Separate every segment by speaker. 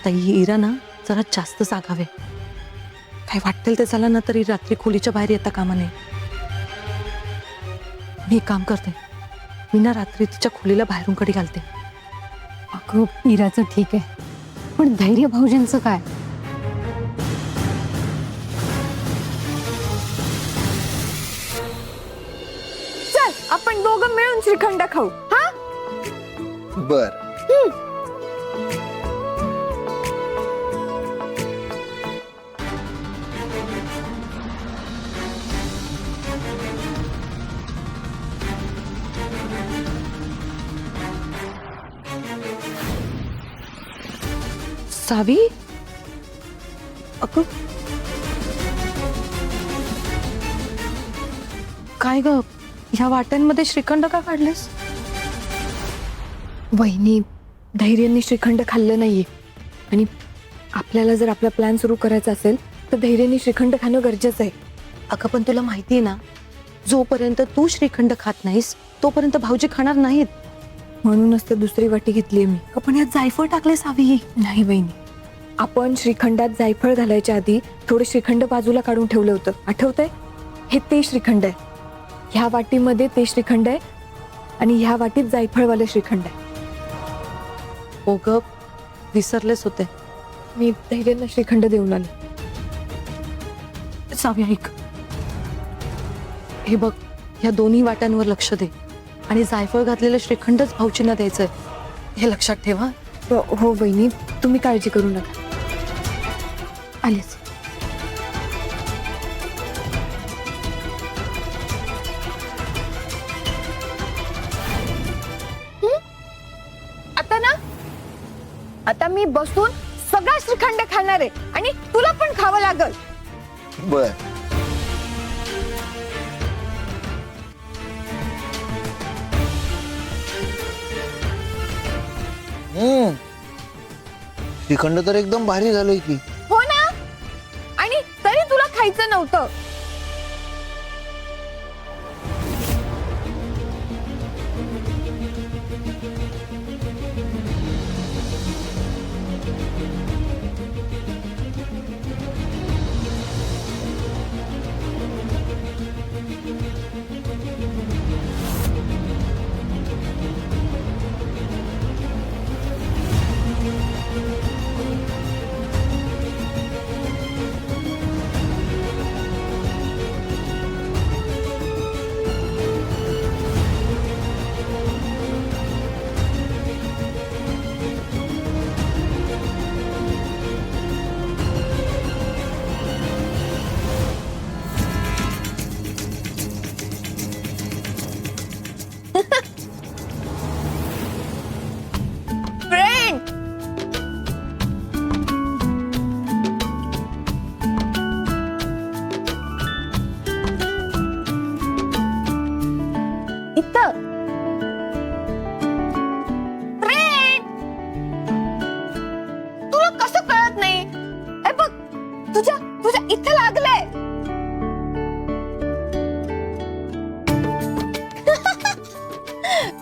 Speaker 1: ताई इरा ना जरा जास्त सागावे, काय वाटेल ते झालं ना तरी रात्री खोलीच्या बाहेर येता कामा नये. मी एक काम करते, मी ना रात्री तिच्या खोलीला बाहेरून कडी घालते.
Speaker 2: अगं इराचं ठीक आहे, पण धैर्य भाऊजींचं काय?
Speaker 3: चल आपण दोघं मिळून श्रीखंड खाऊ. हा
Speaker 4: बर.
Speaker 1: सावी, अगं काय ग, ह्या वाट्यांमध्ये श्रीखंड का काढलेस?
Speaker 3: वहिनी, धैर्याने श्रीखंड खाल्लं नाहीये आणि आपल्याला जर आपला प्लॅन सुरू करायचा असेल तर धैर्याने श्रीखंड खाणं गरजेचं आहे.
Speaker 1: अगं पण तुला माहिती आहे ना, जोपर्यंत तू श्रीखंड खात नाहीस तोपर्यंत भाऊजी खाणार नाहीत.
Speaker 3: म्हणूनच तर दुसरी वाटी घेतलीये मी.
Speaker 1: पण यात जायफळ टाकले सावी.
Speaker 3: नाही वहिनी, आपण श्रीखंडात जायफळ घालायच्या आधी थोडे श्रीखंड बाजूला काढून ठेवलं होतं, आठवतंय? हे ते श्रीखंड आहे. ह्या वाटीमध्ये ते श्रीखंड आहे आणि ह्या वाटीत जायफळवाले श्रीखंड आहे.
Speaker 1: हो ग, विसरलेच होते.
Speaker 3: मी धैर्याला श्रीखंड देऊन आले.
Speaker 1: सावी ऐक, हे बघ, ह्या दोन्ही वाट्यांवर लक्ष दे आणि जायफळ घातलेलं श्रीखंडच भाऊजींना द्यायचंय, हे लक्षात ठेवा.
Speaker 3: हो वहिनी, तुम्ही काळजी करू नका. आलेच. आता ना, आता मी बसून सगळा श्रीखंड खाणार आहे आणि तुला पण खावं लागल.
Speaker 4: बर. श्रीखंड तर एकदम भारी झालंय की.
Speaker 3: हो ना, आणि तरी तुला खायचं नव्हतं. फ्रेंड, इथं. फ्रेंड, तुला कसं कळत नाही? हे बघ, तुझ्या तुझ्या इथं लागलंय.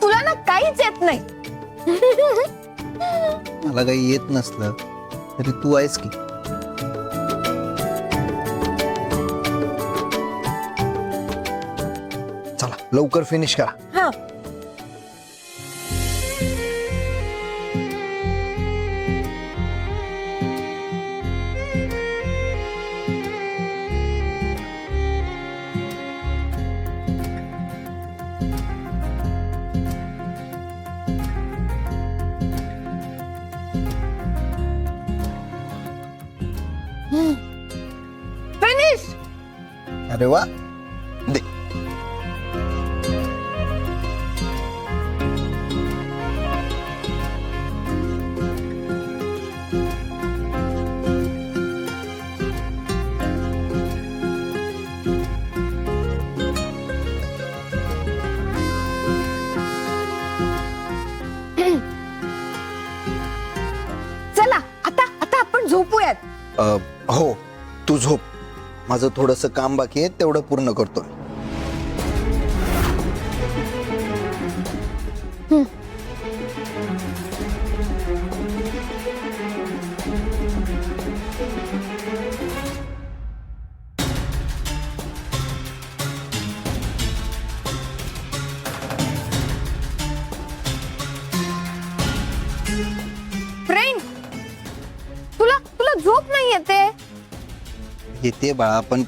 Speaker 3: तुला ना काहीच येत नाही.
Speaker 4: मला काही येत नसलं तरी तू आहेस की. चला लवकर फिनिश करा.
Speaker 3: हा, फिनिश.
Speaker 4: अरे वा, दे.
Speaker 3: चला आता आता आपण झोपूयात.
Speaker 4: हो, तू झोप. माझं थोडंसं काम बाकी आहे, तेवढं पूर्ण करतो. येते बाळा, पण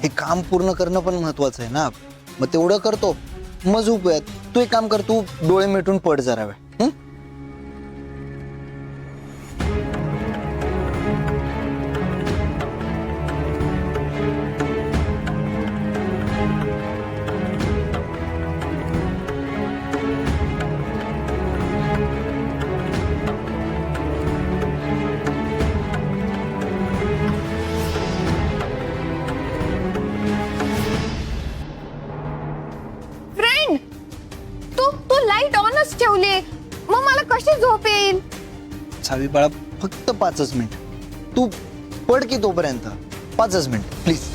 Speaker 4: हे काम पूर्ण करणं पण महत्वाचं आहे ना. मग तेवढं करतो, मग झोपूयात. तू एक काम कर, तू डोळे मिटून पड जरा वेळ. हं?
Speaker 3: फ्रेंड, तू तू लाईट ऑनच ठेवली, मग मला कशी झोप येईल?
Speaker 4: सावी बाळा, फक्त 5च मिनिट. तू पड की तोपर्यंत. 5च मिनिट प्लीज.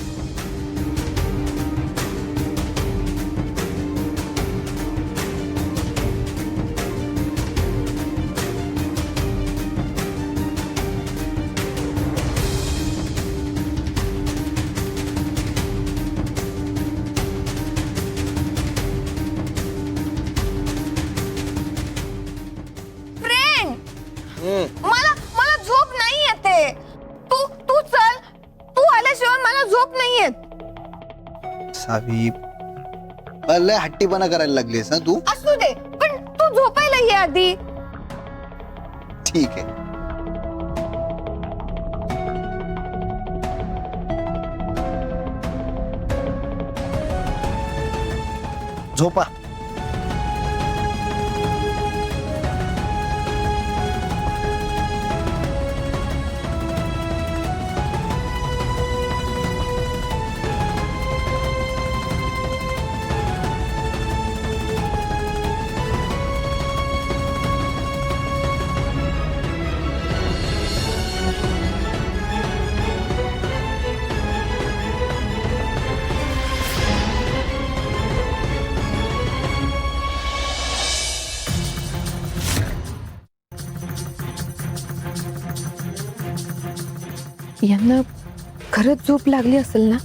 Speaker 3: फ्रेंड, मला मला झोप नाही येते. तू तू चल, तू आल्याशिवाय मला झोप नाही येत.
Speaker 4: सावी, लय हट्टीपणा करायला लागलीस ना तू.
Speaker 3: असू दे, पण तू झोपायला ये आधी.
Speaker 4: ठीक आहे. झोपा.
Speaker 3: यांना खरंच झोप लागली असेल ना?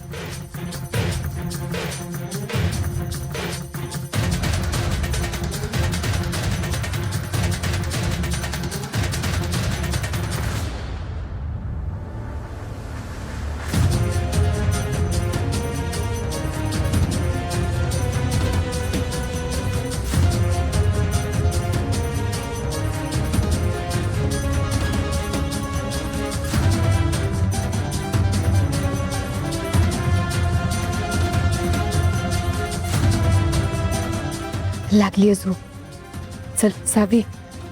Speaker 3: लागलीये झोप. चल सावी,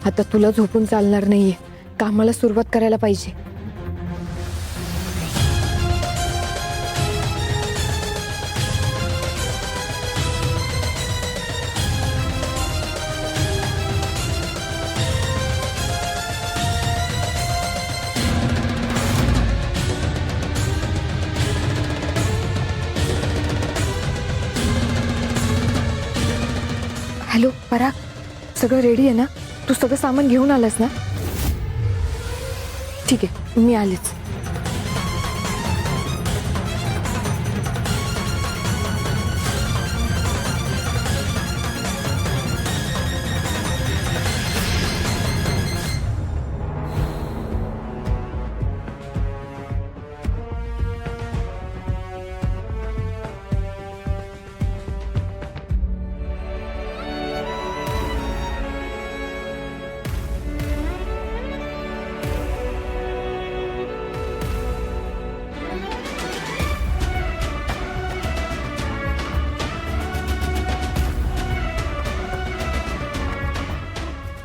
Speaker 3: आता तुला झोपून चालणार नाहीये. कामाला सुरुवात करायला पाहिजे. हॅलो पराग, सगळं रेडी आहे ना? तू सगळं सामान घेऊन आलास ना? ठीक आहे, मी आलेच.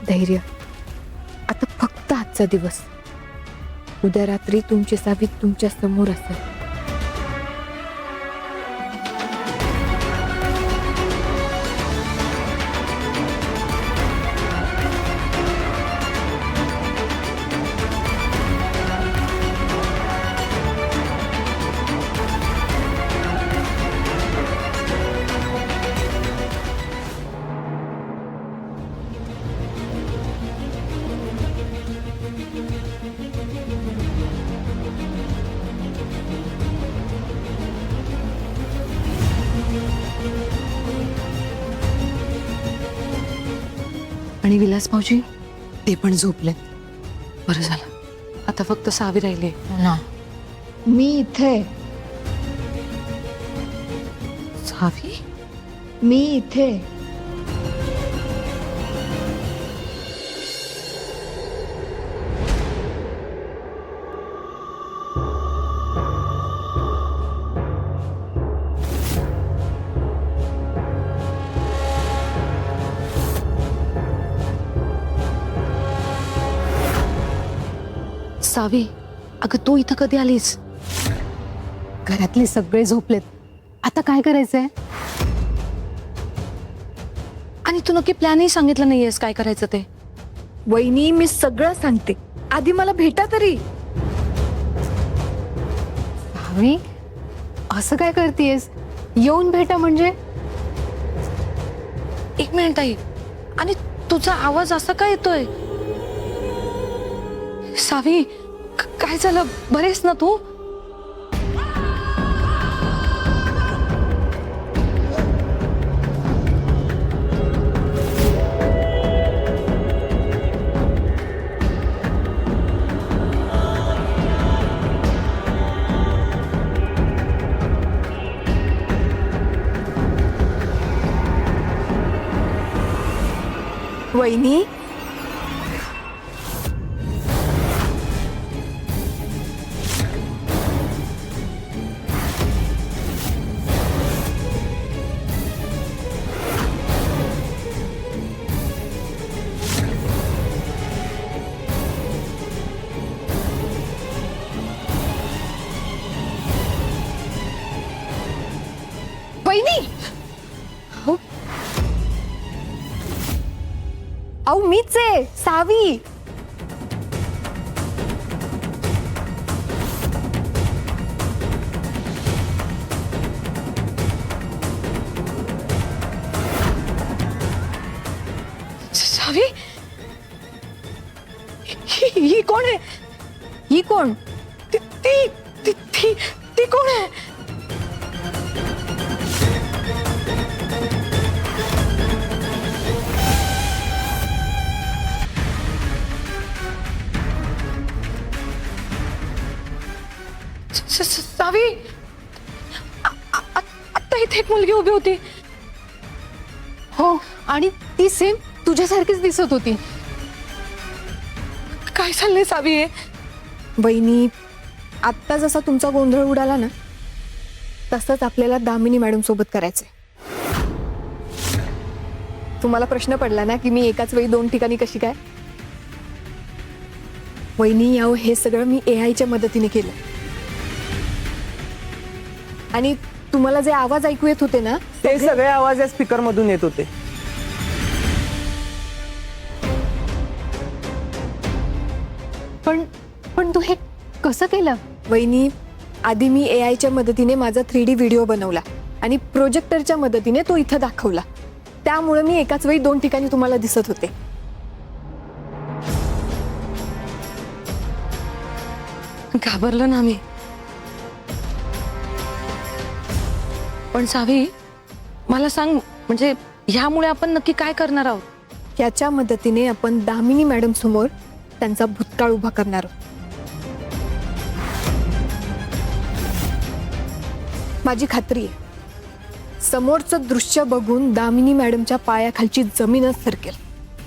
Speaker 3: धैर्य, आता फक्त आजचा दिवस. उद्या रात्री तुमची सावी तुमच्या समोर असेल.
Speaker 1: आणि विलास भाऊजी ते पण झोपले. बरं झालं, आता फक्त सावी राहिली.
Speaker 2: ना मी इथे
Speaker 1: सावी,
Speaker 3: मी इथे.
Speaker 1: सावी, अगं तू इथं कधी आलीस?
Speaker 2: घरातले सगळे झोपलेत. आता काय करायचंय?
Speaker 1: आणि तू नक्की प्लॅनही सांगितलं नाहीयेस काय करायचं ते.
Speaker 3: वहिनी, मी सगळं सांगते, आधी मला भेटा तरी.
Speaker 2: भावी, असं काय करतेस? येऊन भेटा म्हणजे?
Speaker 1: एक मिनिट आई, आणि तुझा आवाज असा काय येतोय? सावी, काय झालं? बरेस ना तू?
Speaker 3: वहिनी, वहिनी, अहो मीच आहे, सावी.
Speaker 1: सावी, ही कोण आहे?
Speaker 2: ही कोण?
Speaker 1: ती ती ती ती ती कोण आहे? सावी, आता इथे एक मुलगी उभी होती.
Speaker 2: हो, आणि ती सेम तुझ्यासारखीच दिसत होती.
Speaker 1: काय चाललंय सावी हे?
Speaker 3: वहिनी, आत्ता जसा तुमचा गोंधळ उडाला ना, तसंच आपल्याला दामिनी मॅडम सोबत करायचंय. तुम्हाला प्रश्न पडला ना की मी एकाच वेळी 2 ठिकाणी कशी काय? वहिनी, याव हे सगळं मी AI च्या मदतीने केलं. आणि तुम्हाला जे आवाज ऐकू येत होते ना,
Speaker 5: ते सगळे आवाज या स्पीकर मधून येत होते.
Speaker 2: पण पण तू हे कसं केलं?
Speaker 3: वहिनी, आधी मी AI च्या मदतीने माझा 3D व्हिडिओ बनवला आणि प्रोजेक्टरच्या मदतीने तो इथं दाखवला. त्यामुळे मी एकाच वेळी 2 ठिकाणी तुम्हाला दिसत होते.
Speaker 1: घाबरलो ना मी. पण सावी, मला सांग, म्हणजे ह्यामुळे आपण नक्की काय करणार आहोत?
Speaker 3: याच्या मदतीने आपण दामिनी मॅडम समोर त्यांचा भूतकाळ उभा करणार आहोत. माझी खात्री आहे, समोरचं दृश्य बघून दामिनी मॅडमच्या पायाखालची जमीनच सरकेल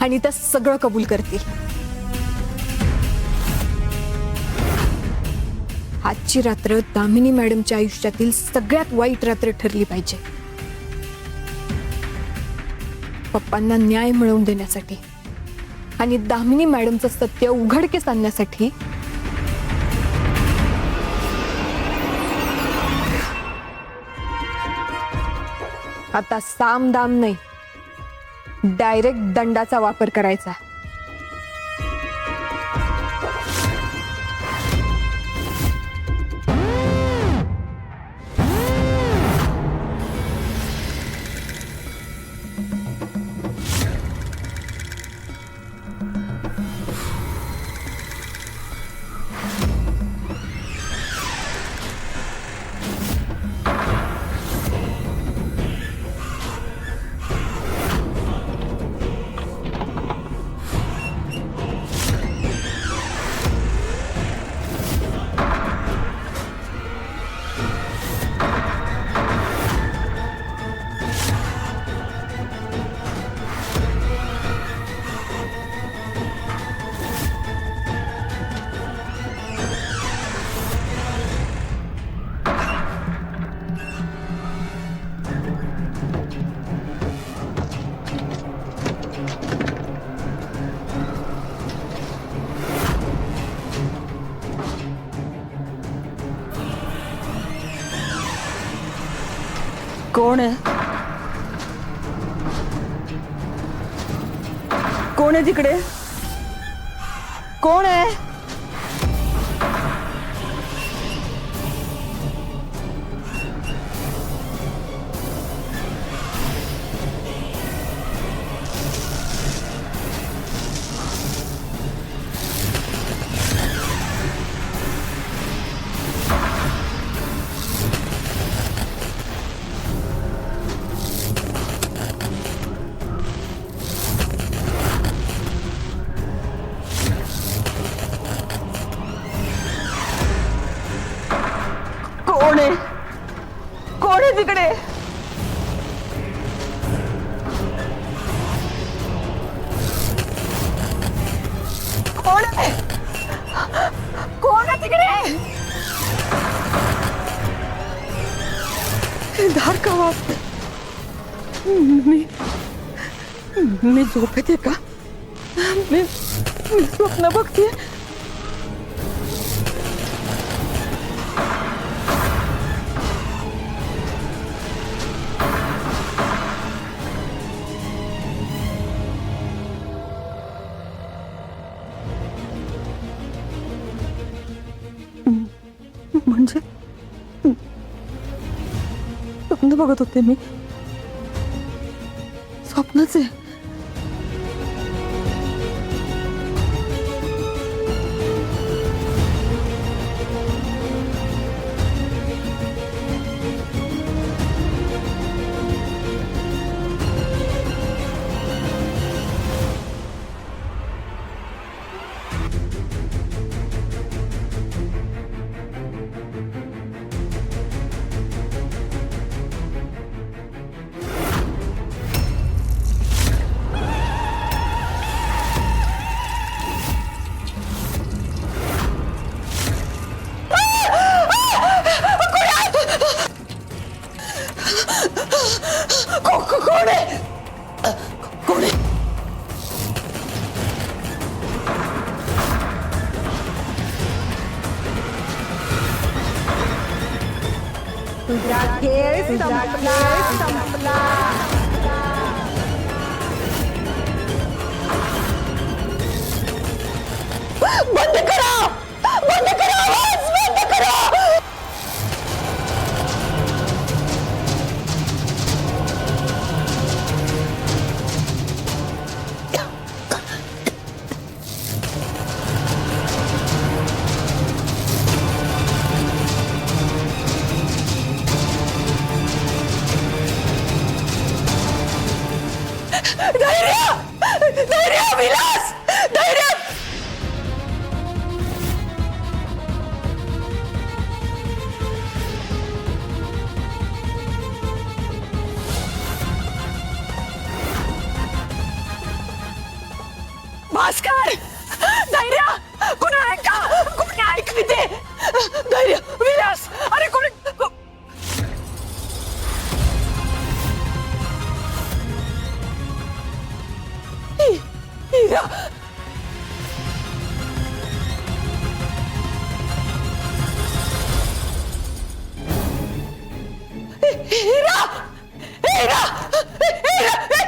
Speaker 3: आणि त्या सगळं कबूल करतील. आजची रात्र दामिनी मॅडमच्या आयुष्यातील सगळ्यात वाईट रात्र ठरली पाहिजे. पप्पांना न्याय मिळवून देण्यासाठी आणि दामिनी मॅडमचं सत्य उघडकीस आणण्यासाठी आता साम दाम नाही, डायरेक्ट दंडाचा वापर करायचा.
Speaker 1: कोण आहे? कोण आहे तिकडे? कोण आहे? कोण आहे? कोण आहे तिकडे? कोण आहे? कोण आहे तिकडे? दार का वाजते? मी झोपेते का? मी स्वप्न बघते. म्हणजे स्वप्न बघत होते मी. स्वप्नच आहे. कोण आहे? कोण आहे? बंद करा! बंद करा! आवाज बंद करा! धैर्य! धैर्य! विलास! धैर्य! भास्कर! धैर्य! कोणी ऐका! कोणी ऐकली ते! धैर्य! विलास! अरे कोणी! हीरा! हीरा! हीरा! हीरा!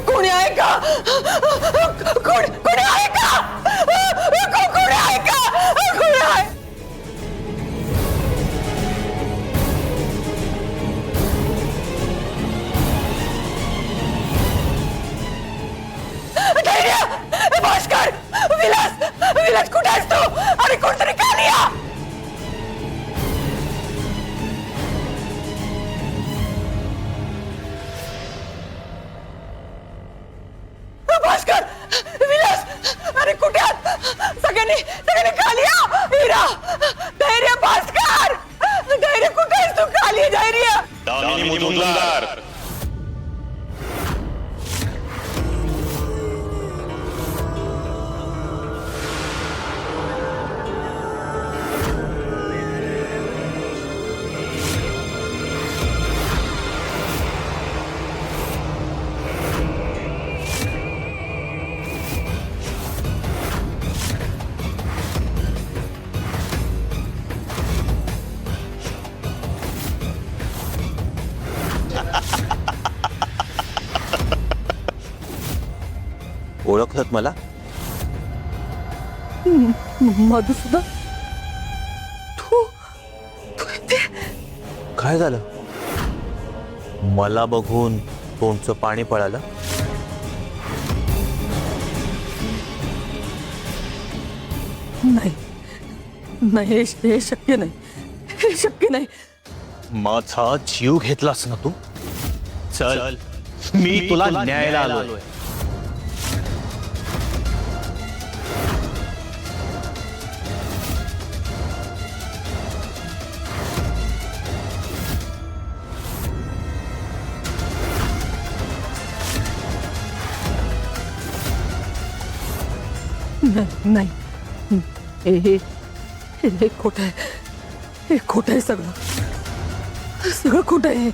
Speaker 1: कोणी आहे का? कोणी आहे का? कोणी आहे का? कोणी आहे? धैर्य! भास्कर! विलास! विलास कुठे आहेस तू? अरे कोणतरी खाली या! भास्कर! विलास!
Speaker 6: दामिनी मुजुमदार.
Speaker 7: ओळखलत मला?
Speaker 1: मधुसूदन तू तू इथे
Speaker 7: काय झालं? मला बघून तोंडचं पाणी पळालं?
Speaker 1: नाही नाही हे शक्य नाही, हे शक्य नाही.
Speaker 7: माझा जीव घेतलास ना तू? चल, मी तुला न्यायला आलोय.
Speaker 1: नाही हे हे हे खोटं आहे, हे खोटं आहे सगळं, सगळं खोटं आहे.